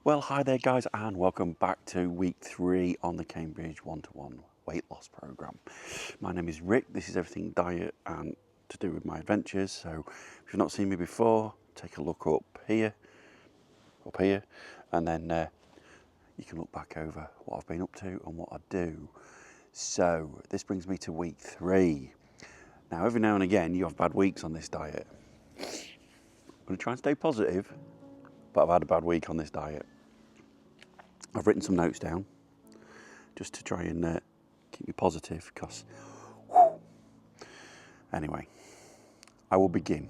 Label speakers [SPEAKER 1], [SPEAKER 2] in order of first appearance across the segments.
[SPEAKER 1] Well, hi there, guys, and welcome back to week 3 on the Cambridge one-to-one weight loss program. My name is Rick. This is everything diet and to do with my adventures. So, if you've not seen me before, take a look up here, and then you can look back over what I've been up to and what I do. So, this brings me to week 3. Now, every now and again, you have bad weeks on this diet. I'm going to try and stay positive, but I've had a bad week on this diet. I've written some notes down just to try and keep me positive because, anyway, I will begin.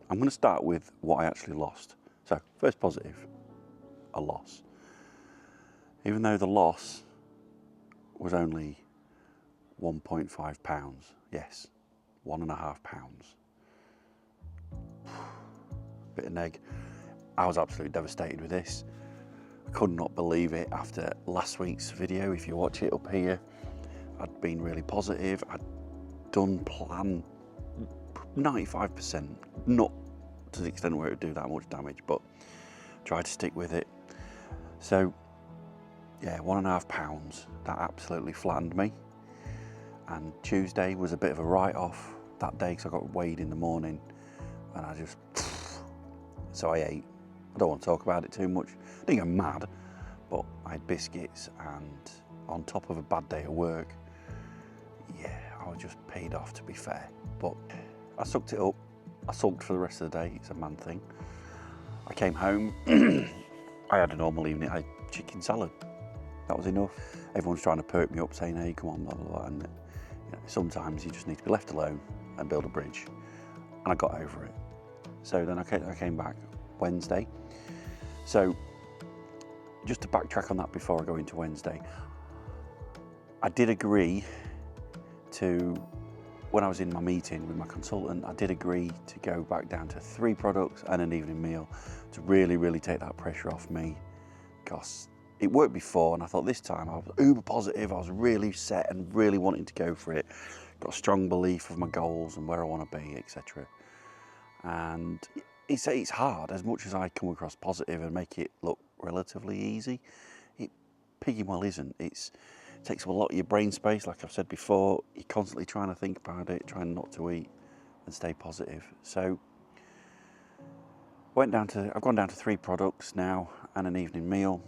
[SPEAKER 1] I'm going to start with what I actually lost. So, first positive, a loss. Even though the loss was only 1.5 pounds, yes, 1.5 pounds. Bit of neg. I was absolutely devastated with this. I could not believe it after last week's video. If you watch it up here, I'd been really positive. I'd done plan 95%, not to the extent where it would do that much damage, but tried to stick with it. So yeah, 1.5 pounds, that absolutely flattened me. And Tuesday was a bit of a write-off that day because I got weighed in the morning and I just, so I ate. I don't want to talk about it too much. I think I'm mad, but I had biscuits and on top of a bad day at work, yeah, I was just paid off, to be fair. But I sucked it up. I sulked for the rest of the day. It's a man thing. I came home. I had a normal evening. I had chicken salad. That was enough. Everyone's trying to perk me up, saying, hey, come on, blah, blah, blah. And sometimes you just need to be left alone and build a bridge. And I got over it. So then I came back Wednesday. So just to backtrack on that before I go into Wednesday, I did agree to, when I was in my meeting with my consultant, I did agree to go back down to 3 products and an evening meal to really take that pressure off me, because it worked before and I thought this time I was uber positive. I was really set and really wanting to go for it. Got a strong belief of my goals and where I want to be, etc. And it's hard. As much as I come across positive and make it look relatively easy, it piggy well isn't. It takes up a lot of your brain space. Like I've said before, you're constantly trying to think about it, trying not to eat and stay positive. So I've gone down to 3 products now and an evening meal.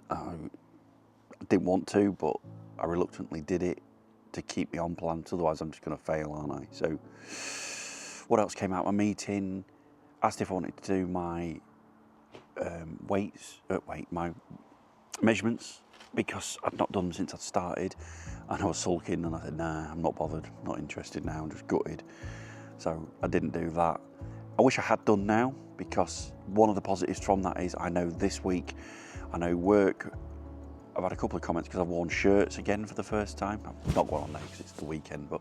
[SPEAKER 1] I didn't want to, but I reluctantly did it to keep me on plan. Otherwise I'm just going to fail, aren't I? So what else came out of my meeting? Asked if I wanted to do my my measurements, because I'd not done them since I'd started, and I was sulking, and I said, nah, I'm not bothered, not interested now, I'm just gutted. So I didn't do that. I wish I had done now, because one of the positives from that is I know this week, I know work, I've had a couple of comments because I've worn shirts again for the first time. I've not got on there because it's the weekend, but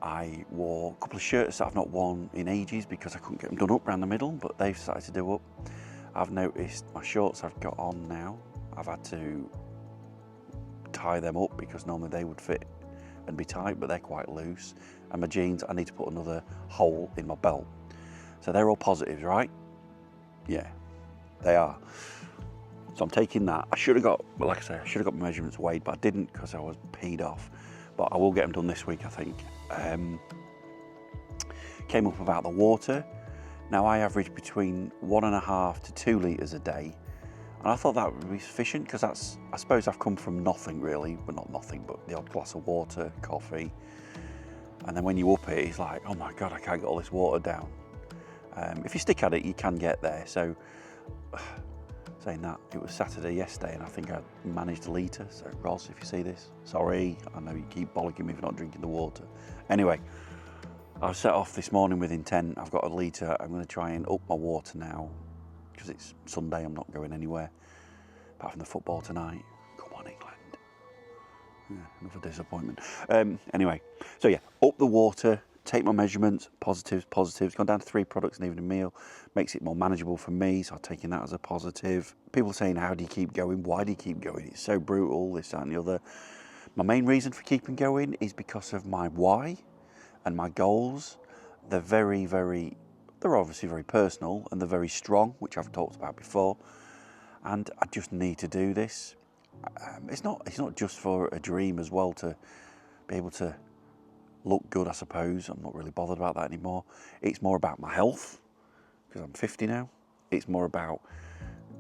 [SPEAKER 1] I wore a couple of shirts that I've not worn in ages because I couldn't get them done up around the middle, but they've started to do up. I've noticed my shorts I've got on now, I've had to tie them up because normally they would fit and be tight, but they're quite loose. And my jeans, I need to put another hole in my belt. So they're all positives, right? Yeah, they are. So I'm taking that. I should have got, like I say, I should have got my measurements weighed, but I didn't because I was peed off. But I will get them done this week, I think. Came up about the water. Now I average between 1.5 to 2 litres a day. And I thought that would be sufficient because I suppose I've come from nothing really, but not nothing, but the odd glass of water, coffee. And then when you up it, it's like, oh my God, I can't get all this water down. If you stick at it, you can get there. So saying that, it was Saturday yesterday and I think I managed a litre. So Ross, if you see this, sorry, I know you keep bollocking me for not drinking the water. Anyway, I set off this morning with intent. I've got a litre. I'm going to try and up my water now because it's Sunday. I'm not going anywhere apart from the football tonight. Come on, England. Yeah, another disappointment. Anyway, so yeah, up the water, take my measurements, positives. Gone down to 3 products an evening meal. Makes it more manageable for me, so I'm taking that as a positive. People are saying, how do you keep going? Why do you keep going? It's so brutal, this, that and the other. My main reason for keeping going is because of my why and my goals. They're very they're obviously very personal and they're very strong, which I've talked about before. And I just need to do this. It's not just for a dream as well, to be able to look good, I suppose. I'm not really bothered about that anymore. It's more about my health, because I'm 50 now. It's more about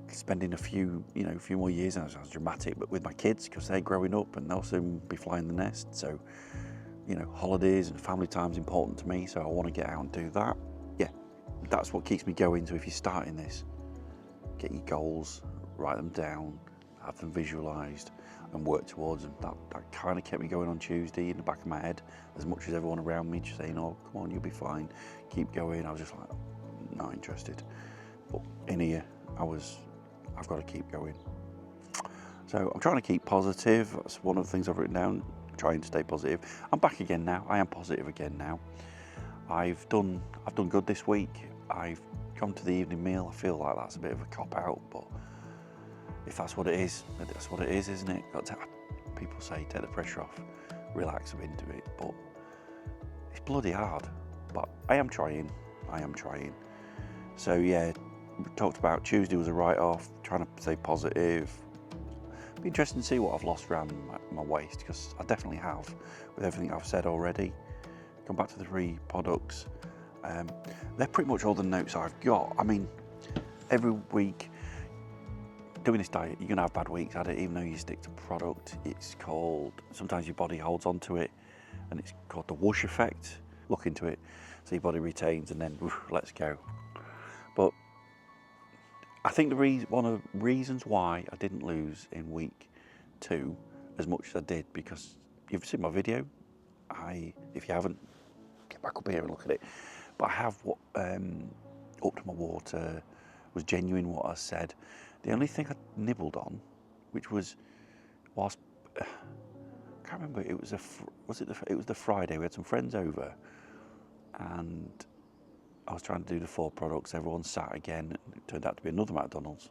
[SPEAKER 1] spending a few more years, and it sounds dramatic, but with my kids, because they're growing up and they'll soon be flying the nest. So, holidays and family time is important to me, so I want to get out and do that. Yeah, that's what keeps me going. So if you're starting this, get your goals, write them down, have them visualised and work towards them. That kind of kept me going on Tuesday in the back of my head, as much as everyone around me just saying, oh, come on, you'll be fine, keep going. I was just like, not interested. But in here, I've got to keep going. So I'm trying to keep positive. That's one of the things I've written down, trying to stay positive. I'm back again now. I am positive again now. I've done good this week. I've gone to the evening meal. I feel like that's a bit of a cop-out, but if that's what it is, that's what it is, isn't it? People say take the pressure off, relax a bit into it, but it's bloody hard. But I am trying. So yeah, we talked about Tuesday was a write-off, trying to stay positive. It'd be interesting to see what I've lost around my waist, because I definitely have, with everything I've said already. Come back to the 3 products. They're pretty much all the notes I've got. I mean, every week doing this diet, you're gonna have bad weeks at it, even though you stick to product. It's called, sometimes your body holds on to it, and it's called the whoosh effect. Look into it, so your body retains, and then let's go. But I think one of the reasons why I didn't lose in week 2 as much as I did, because you've seen my video. If you haven't, get back up here and look at it. But I have upped my water, was genuine what I said. The only thing I nibbled on, which was whilst I can't remember, it was the Friday. We had some friends over, and I was trying to do the 4 products. Everyone sat again. It turned out to be another McDonald's,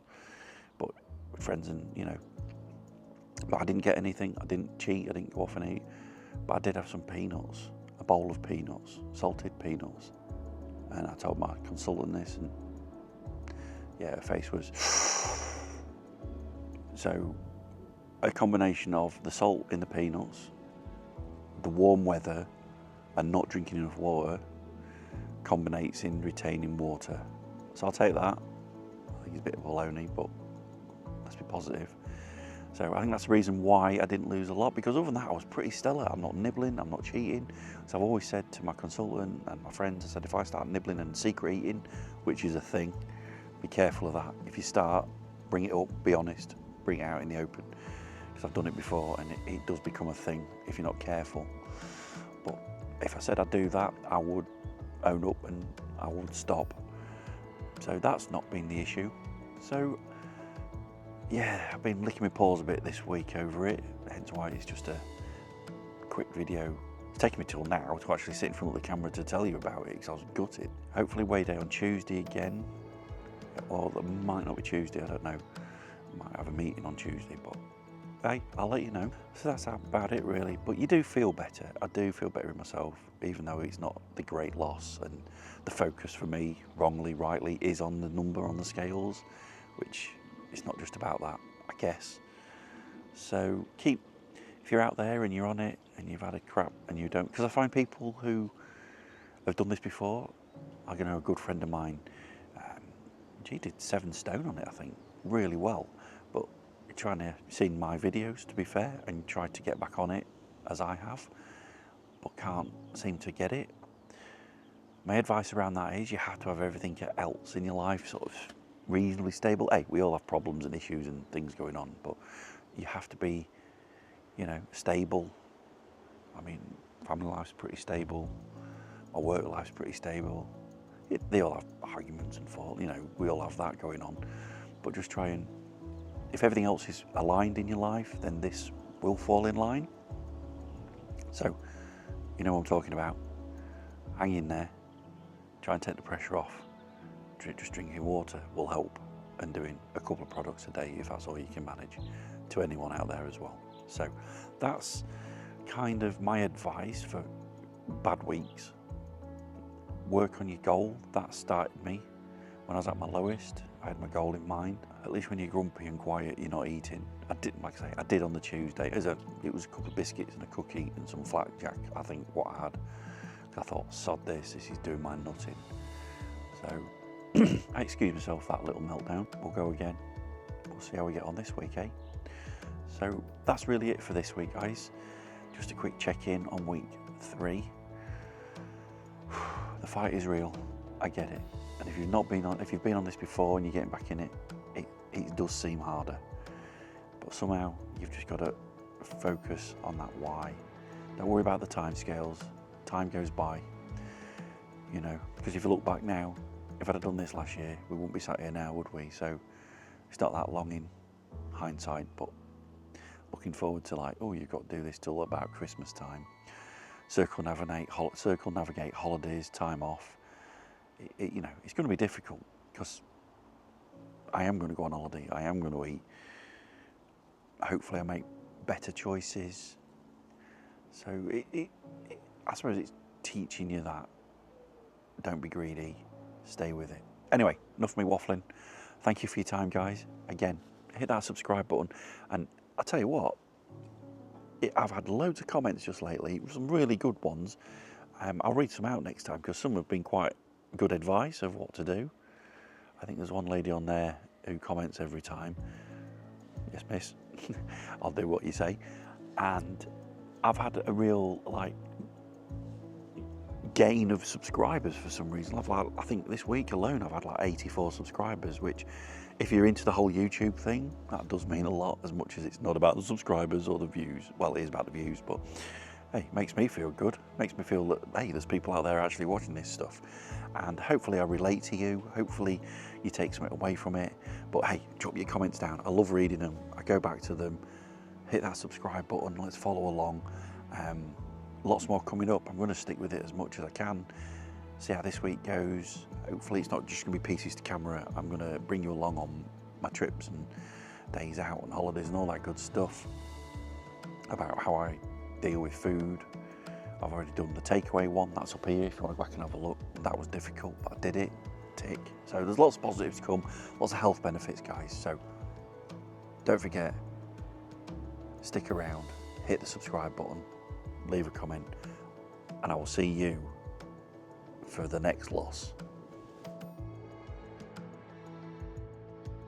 [SPEAKER 1] but with friends, and but I didn't get anything. I didn't cheat. I didn't go off and eat. But I did have some peanuts, a bowl of peanuts, salted peanuts. And I told my consultant this, and yeah, her face was. So a combination of the salt in the peanuts, the warm weather, and not drinking enough water combinates in retaining water. So I'll take that. I think it's a bit of baloney, but let's be positive. So I think that's the reason why I didn't lose a lot, because other than that, I was pretty stellar. I'm not nibbling, I'm not cheating. So I've always said to my consultant and my friends, I said, if I start nibbling and secret eating, which is a thing, be careful of that. If you start, bring it up, be honest, bring it out in the open. Because I've done it before, and it does become a thing if you're not careful. But if I said I'd do that, I would own up and I would stop. So that's not been the issue. So yeah, I've been licking my paws a bit this week over it, hence why it's just a quick video. It's taken me till now to actually sit in front of the camera to tell you about it, because I was gutted. Hopefully weigh day on Tuesday again, or it might not be Tuesday, I don't know. I might have a meeting on Tuesday, but hey, I'll let you know. So that's about it really, but you do feel better. I do feel better in myself, even though it's not the great loss, and the focus for me, wrongly, rightly, is on the number on the scales, which it's not just about that, I guess. So if you're out there and you're on it and you've had a crap and you don't, because I find people who have done this before, I know a good friend of mine, she did 7 stone on it, I think, really well, but trying to see my videos, to be fair, and tried to get back on it as I have, but can't seem to get it. My advice around that is you have to have everything else in your life sort of reasonably stable. Hey, we all have problems and issues and things going on, but you have to be, stable. I mean, family life's pretty stable, my work life's pretty stable. They all have arguments and fault, we all have that going on, but just try and, if everything else is aligned in your life, then this will fall in line. So, you know what I'm talking about. Hang in there, try and take the pressure off. Just drinking water will help, and doing a couple of products a day, if that's all you can manage, to anyone out there as well. So that's kind of my advice for bad weeks. work on your goal. That started me when I was at my lowest. I had my goal in mind. At least when you're grumpy and quiet, you're not eating. I did, like I say, I did on the Tuesday. It was a couple of biscuits and a cookie and some flapjack, I think, what I had. I thought, sod this is doing my nutting. So I excuse myself that little meltdown. We'll go again. We'll see how we get on this week, eh? So that's really it for this week, guys. Just a quick check-in on week 3. The fight is real. I get it. And if you've been on this before and you're getting back in it, it does seem harder. But somehow you've just got to focus on that why. Don't worry about the time scales. Time goes by. You know, because if you look back now, if I'd have done this last year, we wouldn't be sat here now, would we? So it's not that long in hindsight, but looking forward to like, oh, you've got to do this till about Christmas time. Circumnavigate holidays, time off. You know, it's going to be difficult because I am going to go on holiday. I am going to eat. Hopefully I make better choices. So I suppose it's teaching you that. Don't be greedy. Stay with it. Anyway, enough of me waffling. Thank you for your time, guys. Again, hit that subscribe button. And I'll tell you what, I've had loads of comments just lately, some really good ones. I'll read some out next time because some have been quite good advice of what to do. I think there's one lady on there who comments every time. Yes, miss. I'll do what you say. And I've had a real gain of subscribers for some reason. I think this week alone I've had 84 subscribers, which if you're into the whole YouTube thing, that does mean a lot, as much as it's not about the subscribers or the views. Well, it is about the views, but hey, it makes me feel good. It makes me feel that, hey, there's people out there actually watching this stuff. And hopefully I relate to you. Hopefully you take something away from it. But hey, drop your comments down. I love reading them. I go back to them. Hit that subscribe button. Let's follow along. Lots more coming up. I'm going to stick with it as much as I can. See how this week goes. Hopefully it's not just going to be pieces to camera. I'm going to bring you along on my trips and days out and holidays and all that good stuff about how I deal with food. I've already done the takeaway one. That's up here if you want to go back and have a look. That was difficult, but I did it. Tick. So there's lots of positives to come. Lots of health benefits, guys. So don't forget, stick around, hit the subscribe button, leave a comment, and I will see you for the next loss.